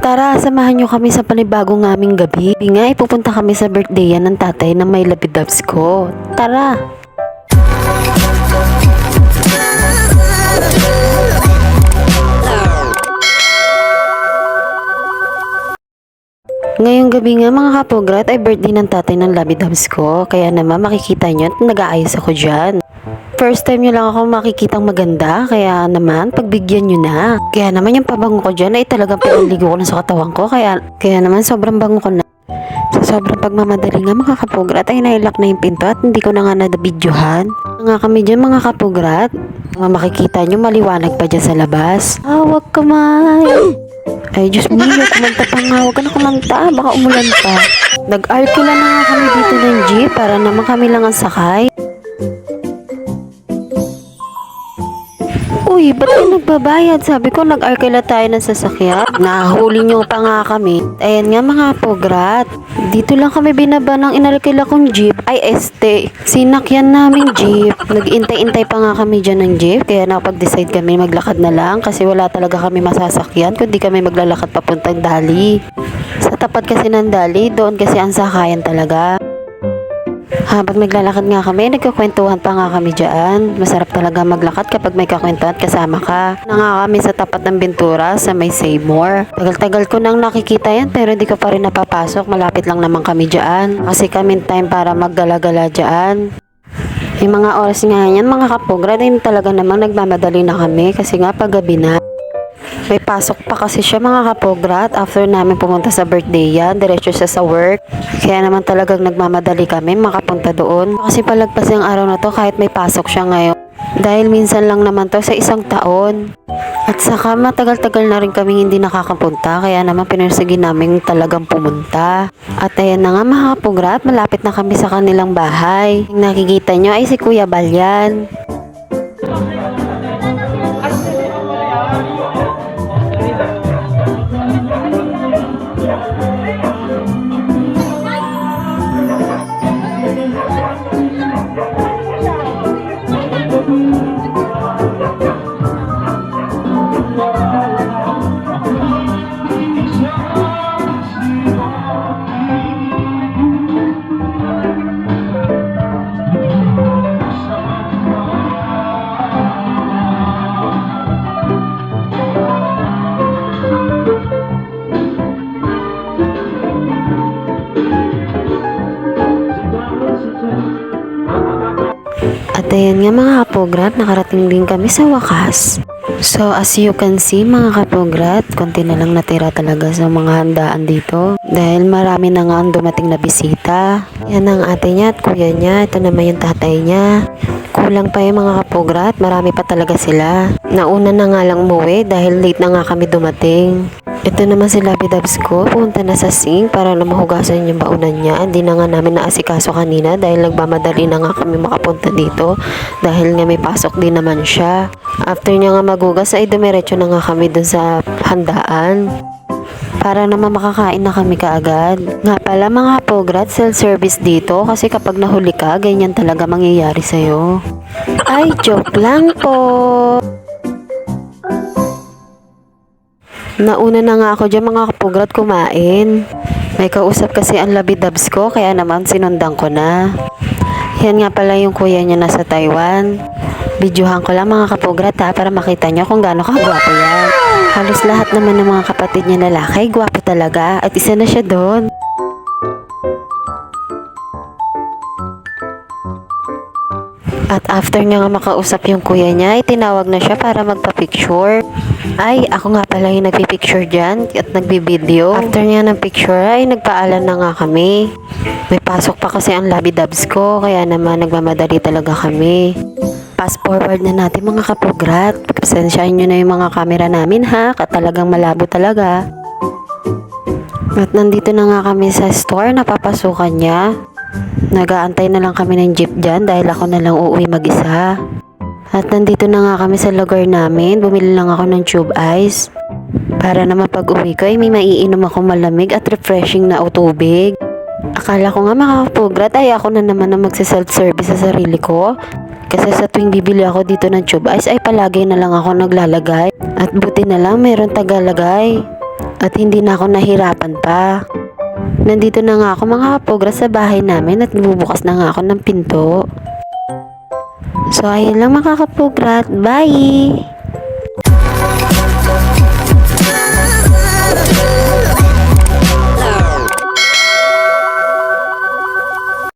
Tara, samahan nyo kami sa panibagong aming gabi. Sabi nga, ipupunta kami sa birthday yan ng tatay ng may lapidabs ko. Tara! Ngayong gabi nga mga kapograt ay birthday ng tatay ng lapidabs ko. Kaya naman makikita nyo at nag-aayos ako dyan. First time nyo lang ako makikitang maganda, kaya naman pagbigyan nyo na. Kaya naman yung pabango ko dyan ay talagang pinaligo ko na sa katawan ko, kaya naman sobrang bango ko na. Sa sobrang pagmamadali nga mga kapugrat ay nailak na yung pinto at hindi ko na nga nabidyohan. Nga kami dyan mga kapugrat, makikita nyo maliwanag pa dyan sa labas. Wag kamay! Ay Diyos mio, kumanta pa nga, wag ka na kumanta, baka umulan pa. Nag-arkila na nga kami dito ng jeep para naman kami lang ang sakay. Uy, ba't kayo nagbabayad? Sabi ko, nag-arkila tayo ng sasakyan. Nahuli nyo pa nga kami. Ayan nga mga pograt. Dito lang kami binaba ng inarkila kong jeep. Ay, sinakyan naming jeep. Nag-intay-intay pa nga kami dyan ng jeep. Kaya nakapag-decide kami maglakad na lang. Kasi wala talaga kami masasakyan. Kundi kami maglalakad papuntang Dali. Sa tapat kasi ng Dali, doon kasi ang sakayan talaga. Habang naglalakad nga kami, nagkakwentuhan pa nga kami dyan. Masarap talaga maglakad kapag may kakwentuhan kasama ka. Na nga kami sa tapat ng Bintura sa may Seymour. Tagal-tagal ko nang nakikita yan pero di ko pa rin napapasok. Malapit lang naman kami dyan. Kasi kami time para maggala-gala dyan. Yung mga oras nga yan, mga kapograd, ay talaga namang nagmamadali na kami kasi nga paggabi na. May pasok pa kasi siya mga kapograt after namin pumunta sa birthday yan, diretso siya sa work. Kaya naman talagang nagmamadali kami makapunta doon. Kasi palagpas yung araw na to kahit may pasok siya ngayon. Dahil minsan lang naman to sa isang taon. At saka matagal-tagal na rin kaming hindi nakakapunta kaya naman pinursige namin talagang pumunta. At ayan na nga mga kapograt, malapit na kami sa kanilang bahay. Yung nakikita nyo ay si Kuya Balyan. At ayan nga mga kapograt, nakarating din kami sa wakas. So as you can see mga kapograt, konti na lang natira talaga sa mga handaan dito. Dahil marami na nga ang dumating na bisita. Yan ang ate niya at kuya niya, ito naman yung tatay niya. Kulang pa yung mga kapograt, marami pa talaga sila. Nauna na nga lang umuwi dahil late na nga kami dumating. Ito naman si lapidabs ko, pumunta na sa sink para na mahugasan yung baunan niya. Hindi na nga namin naasikaso kanina dahil nagmamadali na nga kami makapunta dito. Dahil nga may pasok din naman siya. After niya nga magugas ay dumiretso na nga kami dun sa handaan. Para naman makakain na kami kaagad. Nga pala mga pograt, self-service dito kasi kapag nahuli ka, ganyan talaga mangyayari sa'yo. Ay, joke lang po! Nauna na nga ako dyan mga kapugrat kumain. May kausap kasi ang lapidabs ko kaya naman sinundan ko na. Yan nga pala yung kuya niya nasa Taiwan. Videohan ko lang mga kapugrat para makita nyo kung gaano kagwapo yan. Halos lahat naman ng mga kapatid niya lalaki, gwapo talaga at isa na siya doon. At after niya nga makausap yung kuya niya, tinawag na siya para magpa-picture. Ay, ako nga pala yung nagpipicture dyan at nagbibideo. After niya ng picture ay nagpaalam na nga kami. May pasok pa kasi ang lapidabs ko, kaya naman nagmamadali talaga kami. Fast forward na natin mga kapograt. Pasensyahin nyo na yung mga camera namin ha, at talagang malabo talaga. At nandito na nga kami sa store, napapasukan niya. Nag-aantay na lang kami ng jeep dyan dahil ako na lang uuwi mag-isa. At nandito na nga kami sa lugar namin. Bumili lang ako ng tube ice. Para naman pag uwi ko ay may maiinom ako malamig at refreshing na tubig. Akala ko nga makakapugrat ay ako na naman na magsa-self-service sa sarili ko. Kasi sa tuwing bibili ako dito ng tube ice ay palagi na lang ako naglalagay. At buti na lang meron tagalagay. At hindi na ako nahirapan pa. Nandito na nga ako mga kapugrat sa bahay namin at bubukas na nga ako ng pinto. So ayun lang mga kapugrat. Bye!